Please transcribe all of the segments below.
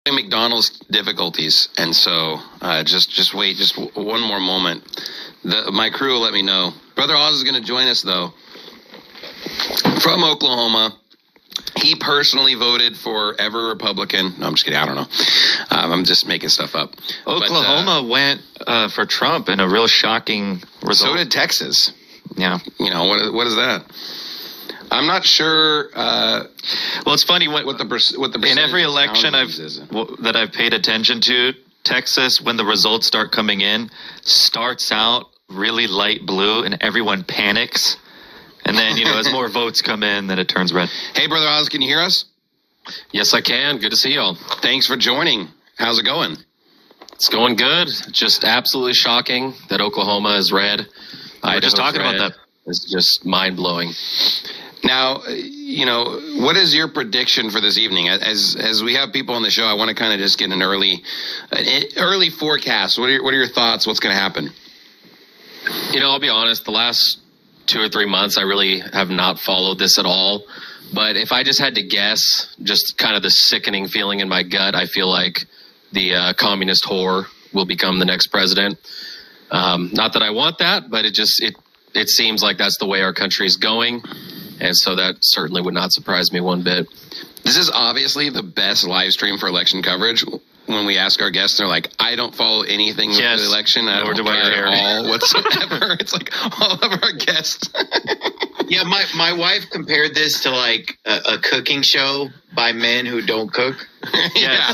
McDonald's difficulties, and so just wait just one more moment. My crew will let me know. Brother Oz is going to join us, though, from Oklahoma. He personally voted for every Republican. No, I'm just kidding. I don't know. I'm just making stuff up. Oklahoma went for Trump in a real shocking result. So did Texas. Yeah. What is that? I'm not sure. Well, it's funny what the in every election that I've paid attention to, Texas, when the results start coming in, starts out really light blue and everyone panics. And then, as more votes come in, then it turns red. Hey, Brother Oz, can you hear us? Yes, I can. Good to see y'all. Thanks for joining. How's it going? It's going good. Just absolutely shocking that Oklahoma is red. I just talking about that. It's just mind-blowing. Now, what is your prediction for this evening? As we have people on the show, I want to kind of just get an early forecast. What are your thoughts? What's going to happen? I'll be honest. The last 2 or 3 months, I really have not followed this at all. But if I just had to guess, just kind of the sickening feeling in my gut, I feel like the communist whore will become the next president. Not that I want that, but it seems like that's the way our country is going. And so that certainly would not surprise me one bit. This is obviously the best live stream for election coverage. When we ask our guests, they're like, I don't follow anything with the election. I don't care at all whatsoever. It's like all of our guests. Yeah, my wife compared this to like a cooking show by men who don't cook. Yeah.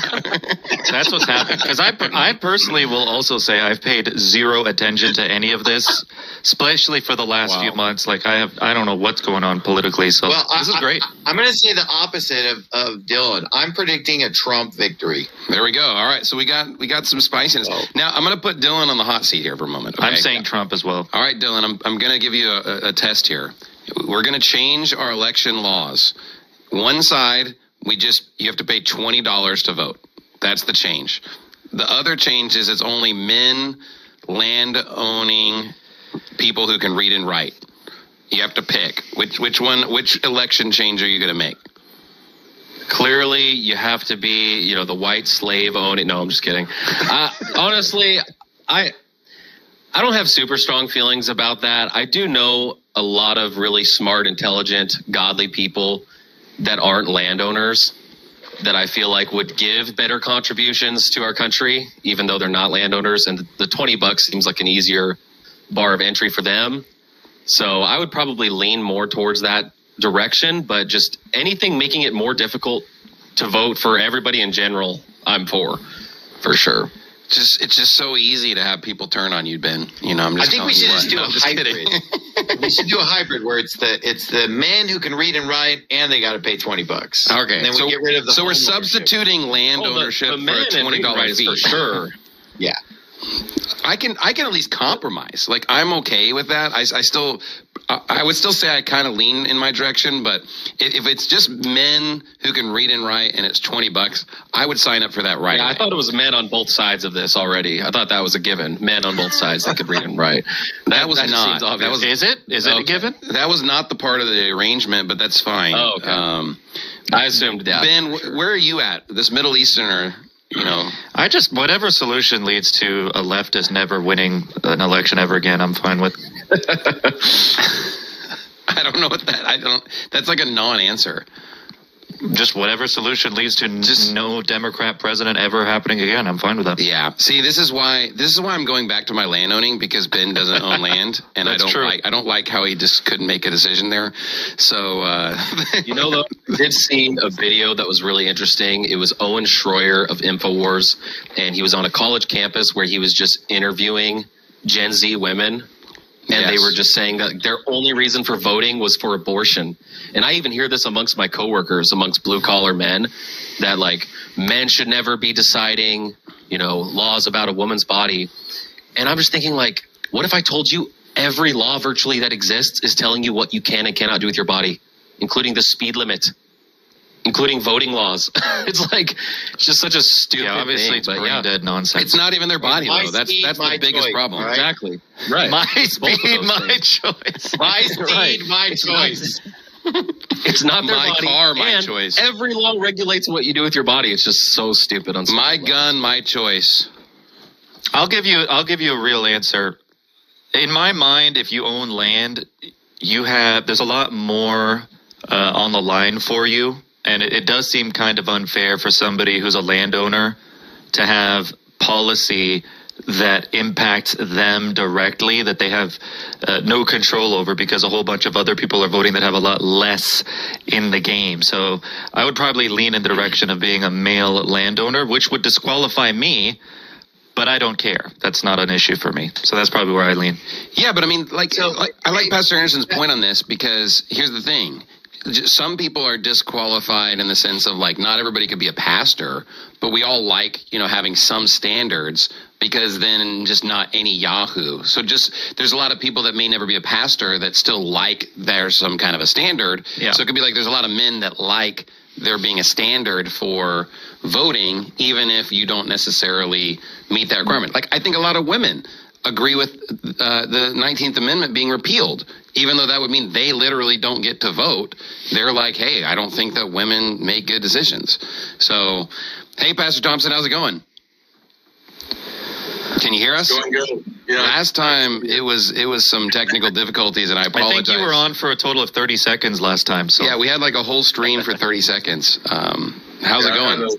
That's what's happening. Because I personally will also say I've paid zero attention to any of this, especially for the last few months. Like I don't know what's going on politically. So this is great. I'm going to say the opposite of Dylan. I'm predicting a Trump victory. There we go. All right, so we got some spiciness. Oh. Now I'm going to put Dylan on the hot seat here for a moment. Okay? I'm saying Trump as well. All right, Dylan, I'm going to give you a test here. We're going to change our election laws. One side, you have to pay $20 to vote. That's the change. The other change is it's only men, land-owning people who can read and write. You have to pick which election change are you going to make? Clearly, you have to be, the white slave owning. No, I'm just kidding. Honestly, I don't have super strong feelings about that. I do know a lot of really smart, intelligent, godly people that aren't landowners that I feel like would give better contributions to our country, even though they're not landowners. And the $20 seems like an easier bar of entry for them. So I would probably lean more towards that direction, but just anything making it more difficult to vote for everybody in general, I'm for sure. It's just so easy to have people turn on you, Ben. I think we should just do a hybrid. We should do a hybrid where it's the men who can read and write and they got to pay $20. Okay, and then we get rid of the. So we're substituting land ownership for a $20 fee for sure. Yeah, I can at least compromise. Like I'm okay with that. I would still say I kind of lean in my direction, but if it's just men who can read and write and it's $20, I would sign up for that right away. I thought it was men on both sides of this already. I thought that was a given. Men on both sides that could read and write. That was not. Is it a given? That was not the part of the arrangement, but that's fine. Oh, okay. I assumed that. Ben, where are you at? This Middle Easterner. Whatever solution leads to a leftist never winning an election ever again, I'm fine with. I don't know what that's like a non-answer. Just whatever solution leads to no Democrat president ever happening again, I'm fine with that. Yeah. See, this is why I'm going back to my land owning, because Ben doesn't own land, and I don't like how he just couldn't make a decision there. So though, I did see a video that was really interesting. It was Owen Schroyer of InfoWars, and he was on a college campus where he was just interviewing Gen Z women. And they were just saying that their only reason for voting was for abortion. And I even hear this amongst my coworkers, amongst blue-collar men, that, men should never be deciding, laws about a woman's body. And I'm just thinking, what if I told you every law virtually that exists is telling you what you can and cannot do with your body, including the speed limit, including voting laws? It's just such a stupid obviously thing. It's brain dead nonsense. It's not even their body, though. That's the biggest problem. Right? Exactly. Right. My speed, my choice. My speed, my choice. It's not their My body. car, my and choice. Every law regulates what you do with your body. It's just so stupid. On My gun, my choice. I'll give you a real answer. In my mind, if you own land, there's a lot more on the line for you, and it does seem kind of unfair for somebody who's a landowner to have policy that impacts them directly that they have no control over because a whole bunch of other people are voting that have a lot less in the game. So I would probably lean in the direction of being a male landowner, which would disqualify me, but I don't care. That's not an issue for me. So that's probably where I lean. Yeah, but I mean, I like Pastor Anderson's point on this because here's the thing. Some people are disqualified in the sense of like not everybody could be a pastor, but we all like, having some standards because then just not any Yahoo. So there's a lot of people that may never be a pastor that still like there's some kind of a standard. Yeah. So it could be like there's a lot of men that like there being a standard for voting, even if you don't necessarily meet that requirement. Like I think a lot of women agree with the 19th Amendment being repealed, even though that would mean they literally don't get to vote. They're like, hey, I don't think that women make good decisions. So, hey, Pastor Thompson, how's it going? Can you hear us? Going good. Yeah. Last time it was some technical difficulties, and I apologize. I think you were on for a total of 30 seconds last time. So yeah, we had like a whole stream for 30 seconds. How's it going?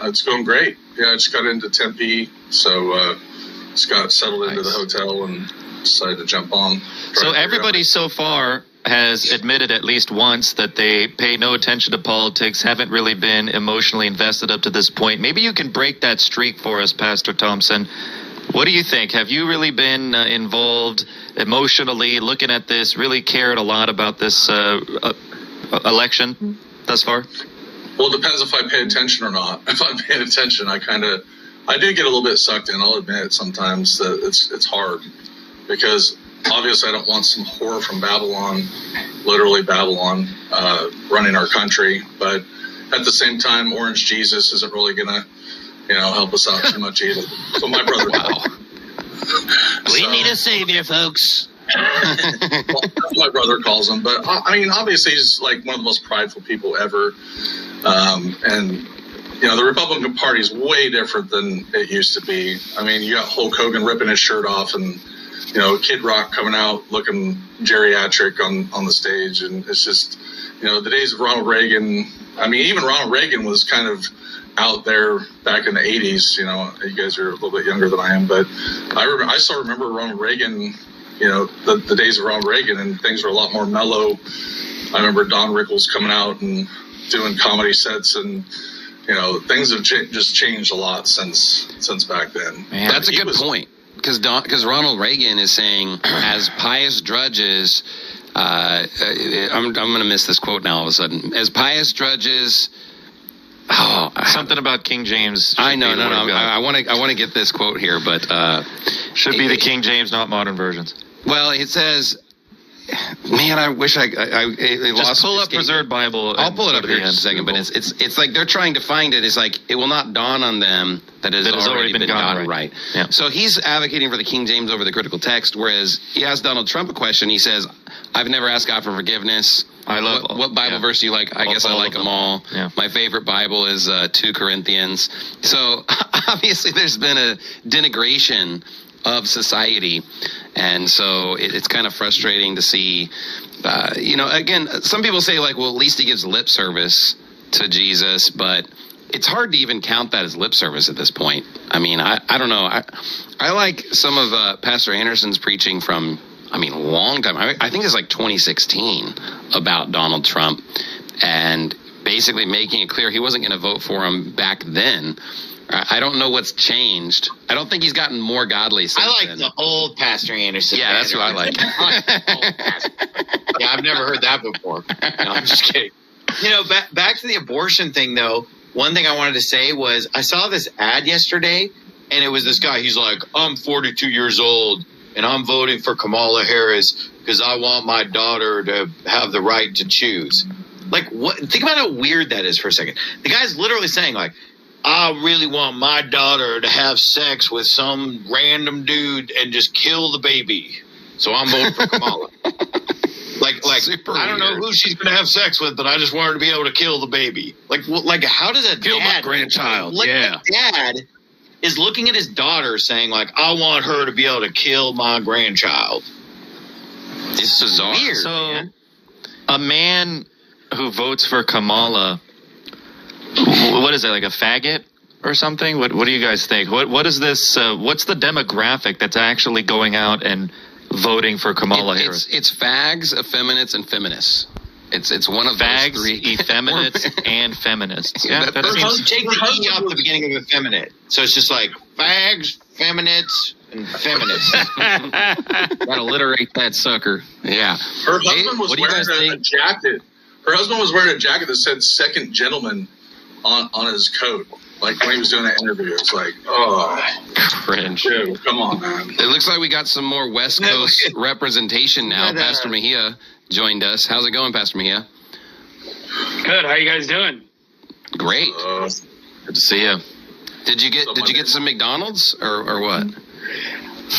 It's going great. Yeah, I just got into Tempe, so just got settled into the hotel and decided to jump on. So everybody so far has admitted at least once that they pay no attention to politics, haven't really been emotionally invested up to this point. Maybe you can break that streak for us, Pastor Thompson. What do you think? Have you really been involved emotionally, looking at this, really cared a lot about this election thus far? Well, it depends if I pay attention or not. If I'm paying attention, I do get a little bit sucked in. I'll admit sometimes that it's hard because obviously I don't want some whore from Babylon, literally Babylon, running our country. But at the same time, Orange Jesus isn't really going to, help us out too much either. So my brother. Wow. We need a savior, folks. Well, that's what my brother calls him. But I mean, obviously he's like one of the most prideful people ever. And the Republican Party is way different than it used to be. I mean, you got Hulk Hogan ripping his shirt off and, Kid Rock coming out looking geriatric on the stage. And it's just, the days of Ronald Reagan. I mean, even Ronald Reagan was kind of out there back in the 80s. You guys are a little bit younger than I am. But I still remember Ronald Reagan, the days of Ronald Reagan, and things were a lot more mellow. I remember Don Rickles coming out and doing comedy sets and, things have just changed a lot since back then. Man, that's a good point because Ronald Reagan is saying, as pious drudges, I'm going to miss this quote now all of a sudden. As pious drudges, something about King James. I know, no. I want to get this quote here, but should be the King James, not modern versions. Well, it says. Man, I wish I just pull up Preserved Bible. I'll pull it up here in just a second. But it's like they're trying to find it. It's like it will not dawn on them that it has already been gotten right. Yeah. So he's advocating for the King James over the critical text, whereas he asked Donald Trump a question. He says, "I've never asked God for forgiveness." I love what Bible verse do you like? I guess I like them all. Yeah. My favorite Bible is 2 Corinthians. So obviously, there's been a denigration of society, and so it's kind of frustrating to see. Again, some people say like, well, at least he gives lip service to Jesus, but it's hard to even count that as lip service at this point. I mean, I don't know. I like some of Pastor Anderson's preaching from, a long time. I think it's like 2016 about Donald Trump, and basically making it clear he wasn't going to vote for him back then. I don't know what's changed. I don't think he's gotten more godly since then. the old Pastor Anderson. Yeah, that's what I like. Yeah, I've never heard that before. No, I'm just kidding. Back to the abortion thing, though. One thing I wanted to say was I saw this ad yesterday, and it was this guy. He's like, I'm 42 years old, and I'm voting for Kamala Harris because I want my daughter to have the right to choose. Like, what? Think about how weird that is for a second. The guy's literally saying, like, I really want my daughter to have sex with some random dude and just kill the baby. So I'm voting for Kamala. Like Like, Super I don't know weird. who she's going to have sex with, but I just want her to be able to kill the baby. Like how does a Kill my dad, grandchild, like yeah. a dad is looking at his daughter saying, like, I want her to be able to kill my grandchild. It's bizarre. Weird, So, man. a man who votes for Kamala, what is that, like a faggot or something? What do you guys think? What is this? What's the demographic that's actually going out and voting for Kamala Harris? It's fags, effeminates, and feminists. It's one of Fags, those three. effeminates, and feminists. Yeah, Yeah, that that means- seems, Take the E off the beginning of effeminate. So it's just like fags, feminates, and feminists. Gotta alliterate that sucker. Yeah. Her husband was what do you guys wearing a think? jacket. Her husband was wearing a jacket that said "second gentleman" on his coat. Like when he was doing that interview, it's like, oh, Cringe. dude, come on, man. It looks like we got some more West Coast representation now. But, Pastor Mejia joined us. How's it going, Pastor Mejia? Good. How you guys doing? Great. Good to see you. Did you get some McDonald's or what?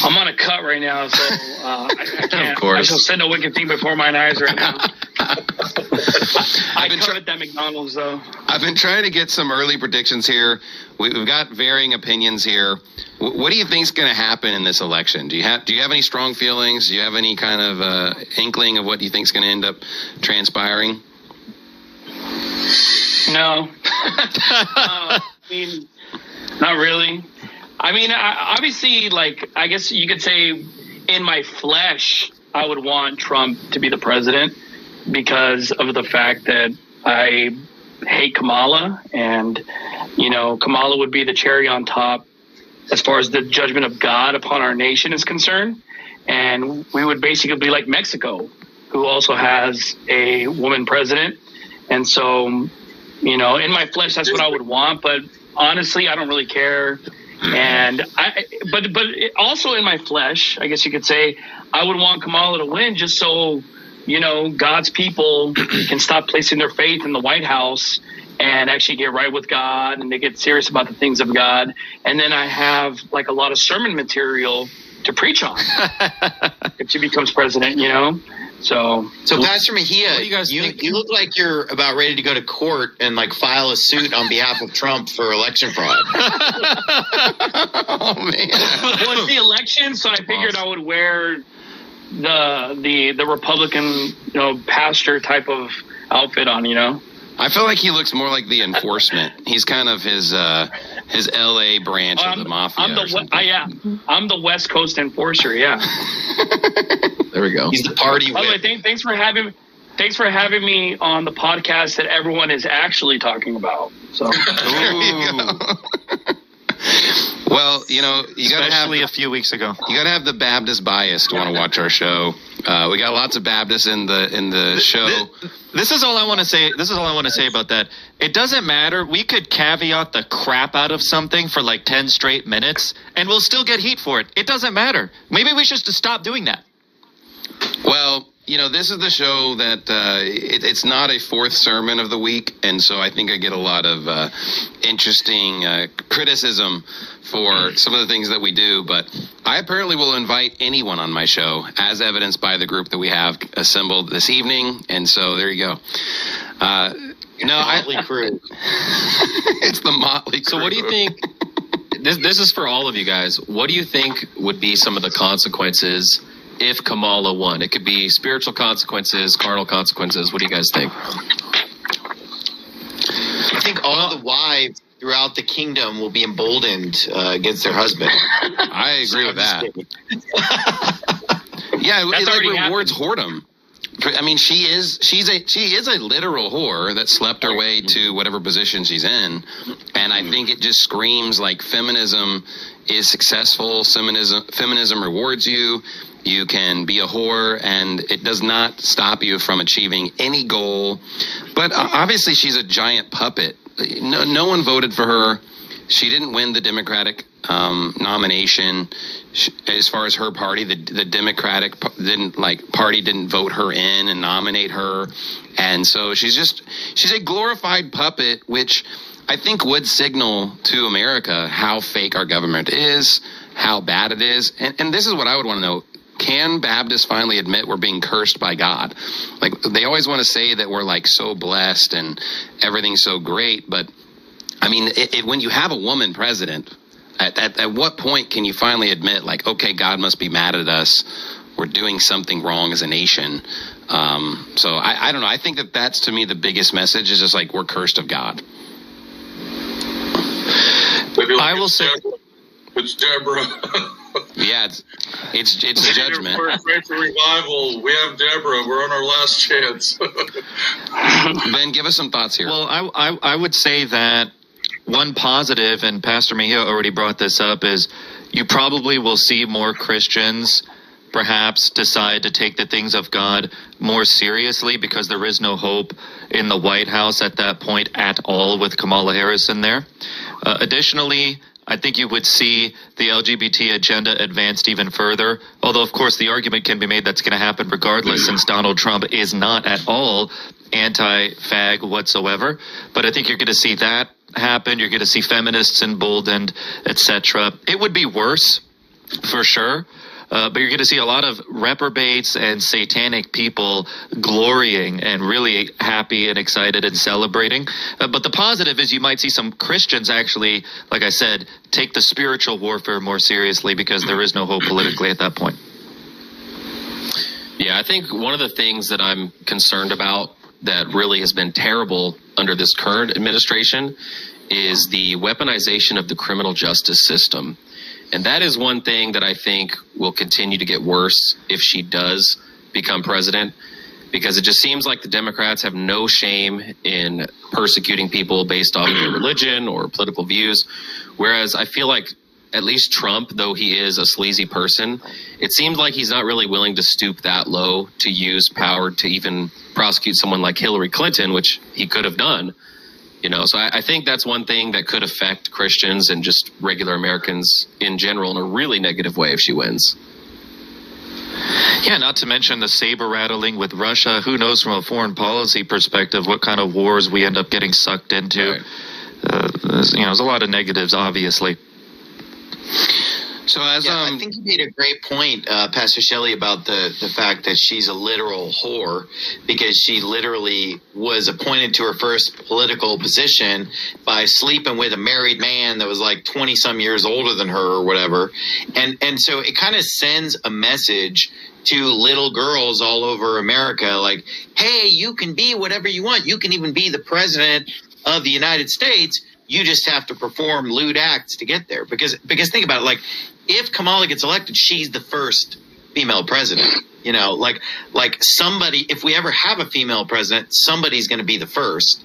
I'm on a cut right now, so I can't. Of course. I shall send a wicked thing before mine eyes right now. I been covered that McDonald's though. I've been trying to get some early predictions here. We've got varying opinions here. What do you think's going to happen in this election? Do you have any strong feelings? Do you have any kind of inkling of what you think's going to end up transpiring? No. I mean, not really. I mean, obviously, like, I guess you could say in my flesh, I would want Trump to be the president because of the fact that I hate Kamala, and, you know, Kamala would be the cherry on top as far as the judgment of God upon our nation is concerned. And we would basically be like Mexico, who also has a woman president. And so, you know, in my flesh, that's what I would want. But honestly, I don't really care. And but also in my flesh, I guess you could say, I would want Kamala to win just so, you know, God's people can stop placing their faith in the White House and actually get right with God, and they get serious about the things of God. And then I have like a lot of sermon material to preach on if she becomes president, you know. So Pastor Mejia, What do you guys think? you look like you're about ready to go to court and like file a suit on behalf of Trump for election fraud. Oh man. well, it's the election, so I figured I would wear the Republican, you know, pastor type of outfit on, you know. I feel like he looks more like the enforcement. He's kind of his LA branch of the mafia. I'm the West Coast enforcer. Yeah. There we go. He's the party By the way, whip. thanks for having me on the podcast that everyone is actually talking about. So Well, you know, you got to have especially a few weeks ago. You got to have the Baptist bias to want to watch our show. We got lots of Baptists in the show. This is all I want to say. This is all I want to say about that. It doesn't matter. We could caveat the crap out of something for like 10 straight minutes, and we'll still get heat for it. It doesn't matter. Maybe we should just stop doing that. Well, you know, this is the show that it's not a fourth sermon of the week, and so I think I get a lot of interesting criticism for some of the things that we do. But I apparently will invite anyone on my show, as evidenced by the group that we have assembled this evening. And so there you go. Motley Crue. It's the Motley Crue. So what do you think? This is for all of you guys. What do you think would be some of the consequences if Kamala won? It could be spiritual consequences, carnal consequences. What do you guys think? I think all the wives throughout the kingdom will be emboldened against their husband. I agree with that. Yeah, That's it already rewards whoredom. I mean, she is a literal whore that slept her way to whatever position she's in, and I think it just screams like feminism is successful. Feminism rewards you. You can be a whore, and it does not stop you from achieving any goal. But obviously, she's a giant puppet. No one voted for her. She didn't win the Democratic nomination. As far as her party, the Democratic party didn't vote her in and nominate her, and so she's a glorified puppet, which I think would signal to America how fake our government is, how bad it is, and this is what I would want to know. can Baptists finally admit we're being cursed by God? Like, they always want to say that we're like so blessed and everything's so great, but I mean, when you have a woman president, at what point can you finally admit, like, okay, God must be mad at us, we're doing something wrong as a nation? So I don't know. I think that's, to me, the biggest message is just like, we're cursed of God. I will say it's Deborah. Yeah, it's a judgment. We're afraid for revival. We have Deborah. We're on our last chance. Ben, give us some thoughts here. Well, I would say that one positive, and Pastor Mejia already brought this up, is you probably will see more Christians perhaps decide to take the things of God more seriously, because there is no hope in the White House at that point at all with Kamala Harris in there. Additionally, I think you would see the LGBT agenda advanced even further, although, of course, the argument can be made that's going to happen regardless, since Donald Trump is not at all anti-fag whatsoever. But I think you're going to see that happen. You're going to see feminists emboldened, etc. It would be worse, for sure. But you're going to see a lot of reprobates and satanic people glorying and really happy and excited and celebrating. But the positive is you might see some Christians actually, like I said, take the spiritual warfare more seriously, because there is no hope politically at that point. Yeah, I think one of the things that I'm concerned about that really has been terrible under this current administration is the weaponization of the criminal justice system. And that is one thing that I think will continue to get worse if she does become president, because it just seems like the Democrats have no shame in persecuting people based on their religion or political views. Whereas I feel like at least Trump, though he is a sleazy person, it seems like he's not really willing to stoop that low to use power to even prosecute someone like Hillary Clinton, which he could have done. You know, so I think that's one thing that could affect Christians and just regular Americans in general in a really negative way if she wins. Yeah, not to mention the saber rattling with Russia. Who knows from a foreign policy perspective what kind of wars we end up getting sucked into. Right. There's a lot of negatives, obviously. So I think you made a great point, Pastor Shelley, about the fact that she's a literal whore, because she literally was appointed to her first political position by sleeping with a married man that was like 20 some years older than her or whatever. And so it kind of sends a message to little girls all over America, like, hey, you can be whatever you want. You can even be the president of the United States. You just have to perform lewd acts to get there. Because think about it, like, if Kamala gets elected, she's the first female president. You know, like somebody, if we ever have a female president, somebody's going to be the first.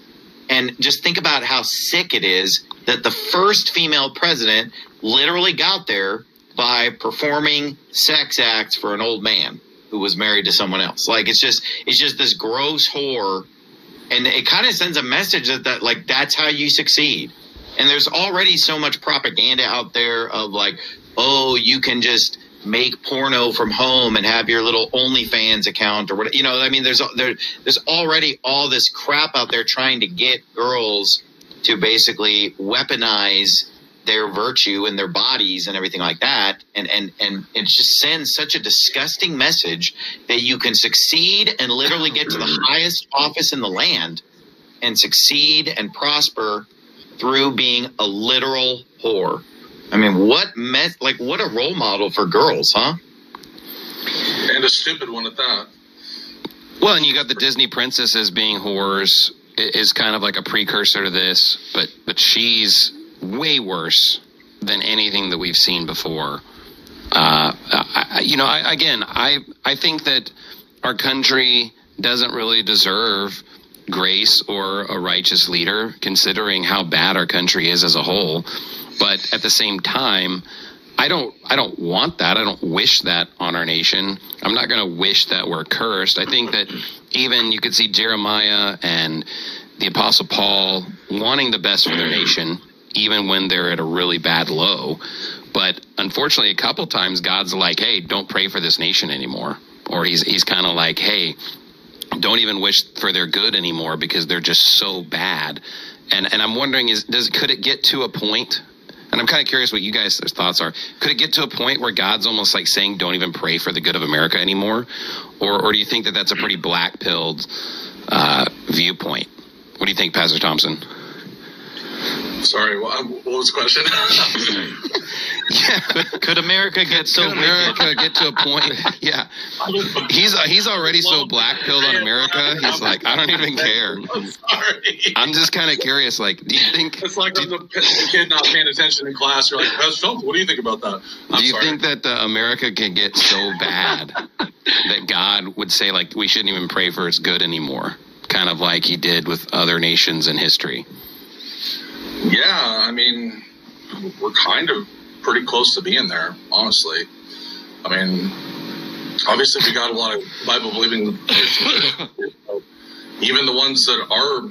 And just think about how sick it is that the first female president literally got there by performing sex acts for an old man who was married to someone else. Like, it's just this gross whore. And it kind of sends a message that like, that's how you succeed. And there's already so much propaganda out there of like, oh, you can just make porno from home and have your little OnlyFans account or what, you know, I mean, there's already all this crap out there trying to get girls to basically weaponize their virtue and their bodies and everything like that. And it just sends such a disgusting message that you can succeed and literally get to the highest office in the land and succeed and prosper through being a literal whore. I mean, what a role model for girls, huh? And a stupid one at that. Well, and you got the Disney princesses being whores is kind of like a precursor to this, but she's way worse than anything that we've seen before. I think that our country doesn't really deserve grace or a righteous leader, considering how bad our country is as a whole. But at the same time, I don't want that. I don't wish that on our nation. I'm not going to wish that we're cursed. I think that even you could see Jeremiah and the Apostle Paul wanting the best for their nation, even when they're at a really bad low. But unfortunately, a couple times God's like, hey, don't pray for this nation anymore. Or he's kind of like, hey, don't even wish for their good anymore because they're just so bad. And I'm wondering, could it get to a point And I'm kind of curious what you guys' thoughts are. Could it get to a point where God's almost like saying, don't even pray for the good of America anymore? Or do you think that that's a pretty black-pilled viewpoint? What do you think, Pastor Thompson? Sorry, what was the question? Could America get so get to a point? Yeah, he's already so black-pilled on America. He's like, I don't even care. I'm sorry. I'm just kind of curious. Like, do you think it's like I'm the kid not paying attention in class? You're like, Pastor Thompson, what do you think about that? Do you think that America can get so bad that God would say, like, we shouldn't even pray for its good anymore? Kind of like he did with other nations in history. Yeah, I mean, we're kind of pretty close to being there, honestly. I mean, obviously we got a lot of Bible-believing, even the ones that are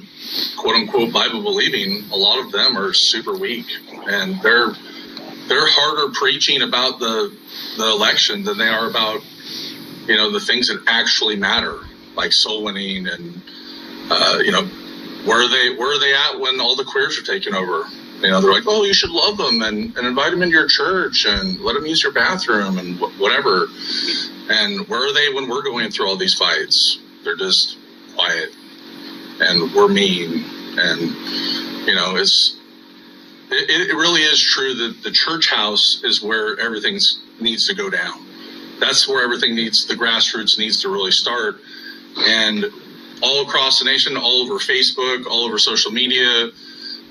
quote-unquote Bible-believing, a lot of them are super weak. And they're harder preaching about the election than they are about, the things that actually matter, like soul winning and, where are they at when all the queers are taking over? They're like, oh, you should love them and invite them into your church and let them use your bathroom and whatever. And where are they when we're going through all these fights? They're just quiet and we're mean. And, it really is true that the church house is where everything needs to go down. That's where everything the grassroots needs to really start. And all across the nation, all over Facebook, all over social media,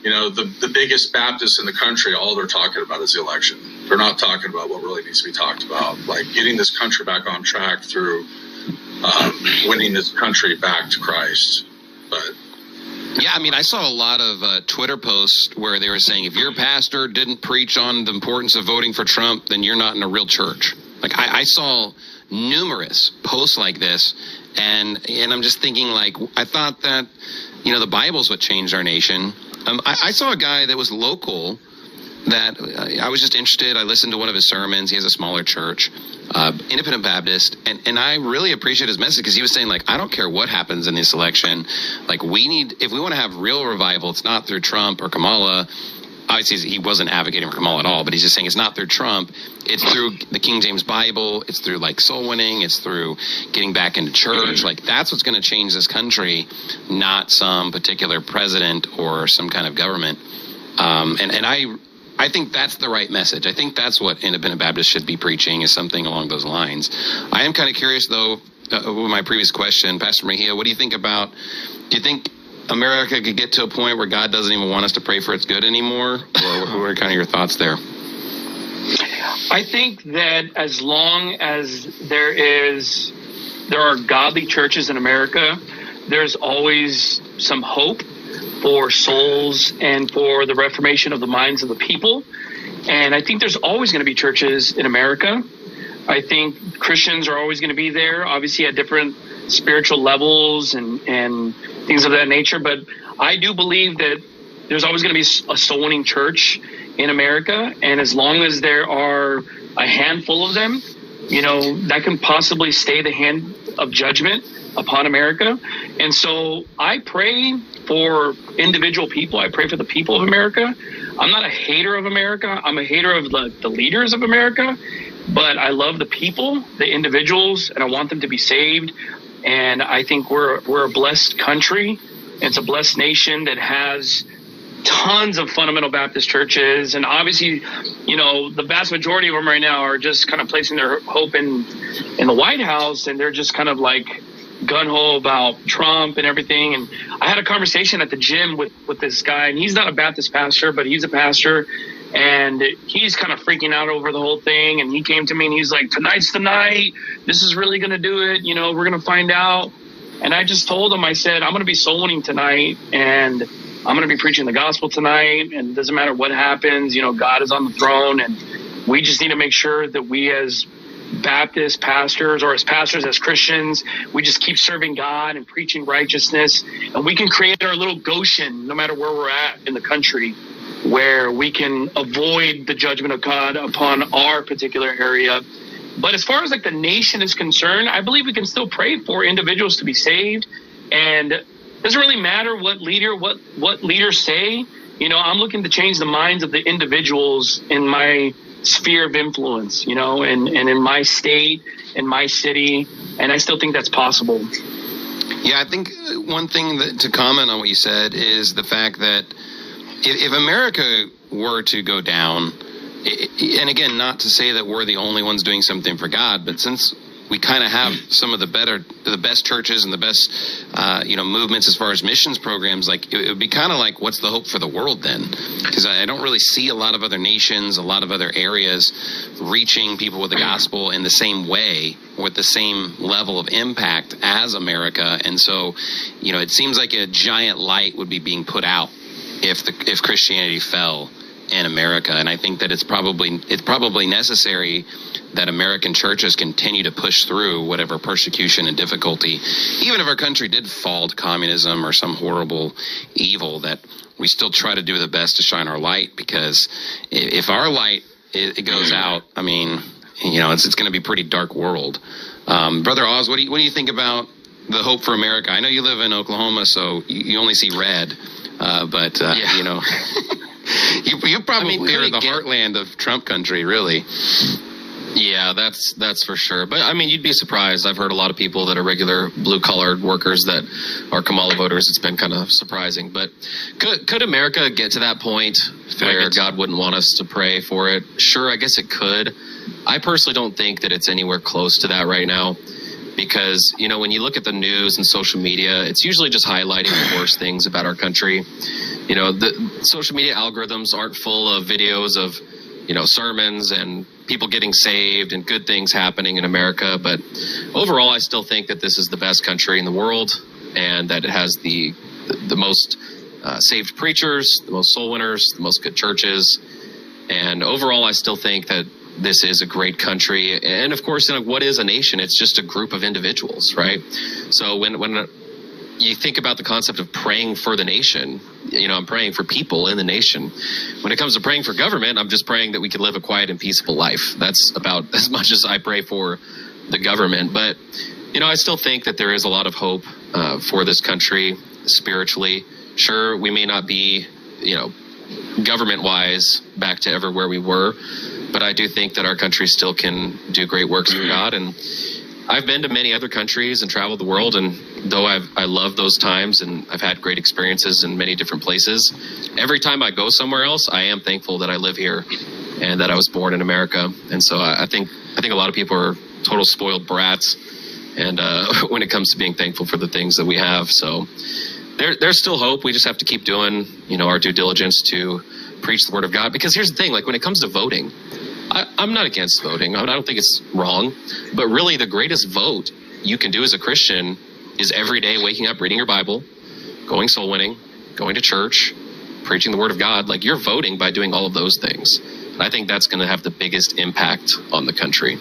the biggest Baptists in the country, all they're talking about is the election. They're not talking about what really needs to be talked about, like getting this country back on track through winning this country back to Christ. But yeah, I mean, I saw a lot of Twitter posts where they were saying, if your pastor didn't preach on the importance of voting for Trump, then you're not in a real church. Like, I saw numerous posts like this, and I'm just thinking, like, I thought that, the Bible's what changed our nation. I saw a guy that was local that I was just interested. I listened to one of his sermons. He has a smaller church, independent Baptist, and I really appreciate his message because he was saying, like, I don't care what happens in this election. Like, if we want to have real revival, it's not through Trump or Kamala. Obviously, he wasn't advocating for Kamala at all, but he's just saying it's not through Trump. It's through the King James Bible. It's through, like, soul winning. It's through getting back into church. Like, that's what's going to change this country, not some particular president or some kind of government. And I think that's the right message. I think that's what independent Baptists should be preaching, is something along those lines. I am kind of curious, though, with my previous question, Pastor Mejia, what do you think about, do you think America could get to a point where God doesn't even want us to pray for its good anymore? Or what are kind of your thoughts there? I think that as long as there are godly churches in America, there's always some hope for souls and for the reformation of the minds of the people. And I think there's always going to be churches in America. I think Christians are always going to be there, obviously at different spiritual levels and things of that nature. But I do believe that there's always going to be a soul winning church in America. And as long as there are a handful of them, that can possibly stay the hand of judgment upon America. And so I pray for individual people. I pray for the people of America. I'm not a hater of America. I'm a hater of the leaders of America. But I love the people, the individuals, and I want them to be saved. And I think we're a blessed country. It's a blessed nation that has tons of fundamental Baptist churches. And obviously, the vast majority of them right now are just kind of placing their hope in the White House. And they're just kind of like gung-ho about Trump and everything. And I had a conversation at the gym with this guy, and he's not a Baptist pastor, but he's a pastor. And he's kind of freaking out over the whole thing. And he came to me and he's like, tonight's the night. This is really going to do it. We're going to find out. And I just told him, I said, I'm going to be soul winning tonight. And I'm going to be preaching the gospel tonight. And it doesn't matter what happens. God is on the throne. And we just need to make sure that we as Baptist pastors, or as pastors, as Christians, we just keep serving God and preaching righteousness. And we can create our little Goshen, no matter where we're at in the country, where we can avoid the judgment of God upon our particular area. But as far as like the nation is concerned, I believe we can still pray for individuals to be saved. And it doesn't really matter what leaders say. I'm looking to change the minds of the individuals in my sphere of influence, and in my state, in my city, and I still think that's possible. Yeah, I think one thing to comment on what you said is the fact that if America were to go down, and again, not to say that we're the only ones doing something for God, but since we kind of have some of the best churches and the best, movements as far as missions programs, like it would be kind of like, what's the hope for the world then? Because I don't really see a lot of other nations, a lot of other areas reaching people with the gospel in the same way, with the same level of impact as America. And so, it seems like a giant light would be being put out if Christianity fell in America. And I think that it's probably necessary that American churches continue to push through whatever persecution and difficulty, even if our country did fall to communism or some horrible evil, that we still try to do the best to shine our light, because if our light it goes out, I mean, it's going to be a pretty dark world. Brother Oz, what do you think about the hope for America? I know you live in Oklahoma, so you only see red, but you probably are the heartland of Trump country, really. Yeah, that's for sure. But I mean, you'd be surprised. I've heard a lot of people that are regular blue-collar workers that are Kamala voters. It's been kind of surprising. But could America get to that point where God wouldn't want us to pray for it? Sure, I guess it could. I personally don't think that it's anywhere close to that right now, because, when you look at the news and social media, it's usually just highlighting the worst things about our country. The social media algorithms aren't full of videos of, sermons and people getting saved and good things happening in America. But overall, I still think that this is the best country in the world, and that it has the most saved preachers, the most soul winners, the most good churches. And overall, I still think that this is a great country. And of course, what is a nation? It's just a group of individuals, right? So when you think about the concept of praying for the nation, I'm praying for people in the nation. When it comes to praying for government, I'm just praying that we can live a quiet and peaceful life. That's about as much as I pray for the government. But, I still think that there is a lot of hope for this country spiritually. Sure, we may not be, government-wise back to ever where we were, but I do think that our country still can do great works for God. And I've been to many other countries and traveled the world, and though I love those times and I've had great experiences in many different places, every time I go somewhere else, I am thankful that I live here and that I was born in America. And so I think a lot of people are total spoiled brats, and when it comes to being thankful for the things that we have. So there's still hope. We just have to keep doing, our due diligence to preach the word of God. Because here's the thing, when it comes to voting, I'm not against voting. I don't think it's wrong. But really, the greatest vote you can do as a Christian is every day waking up, reading your Bible, going soul winning, going to church, preaching the word of God. Like, you're voting by doing all of those things. And I think that's going to have the biggest impact on the country.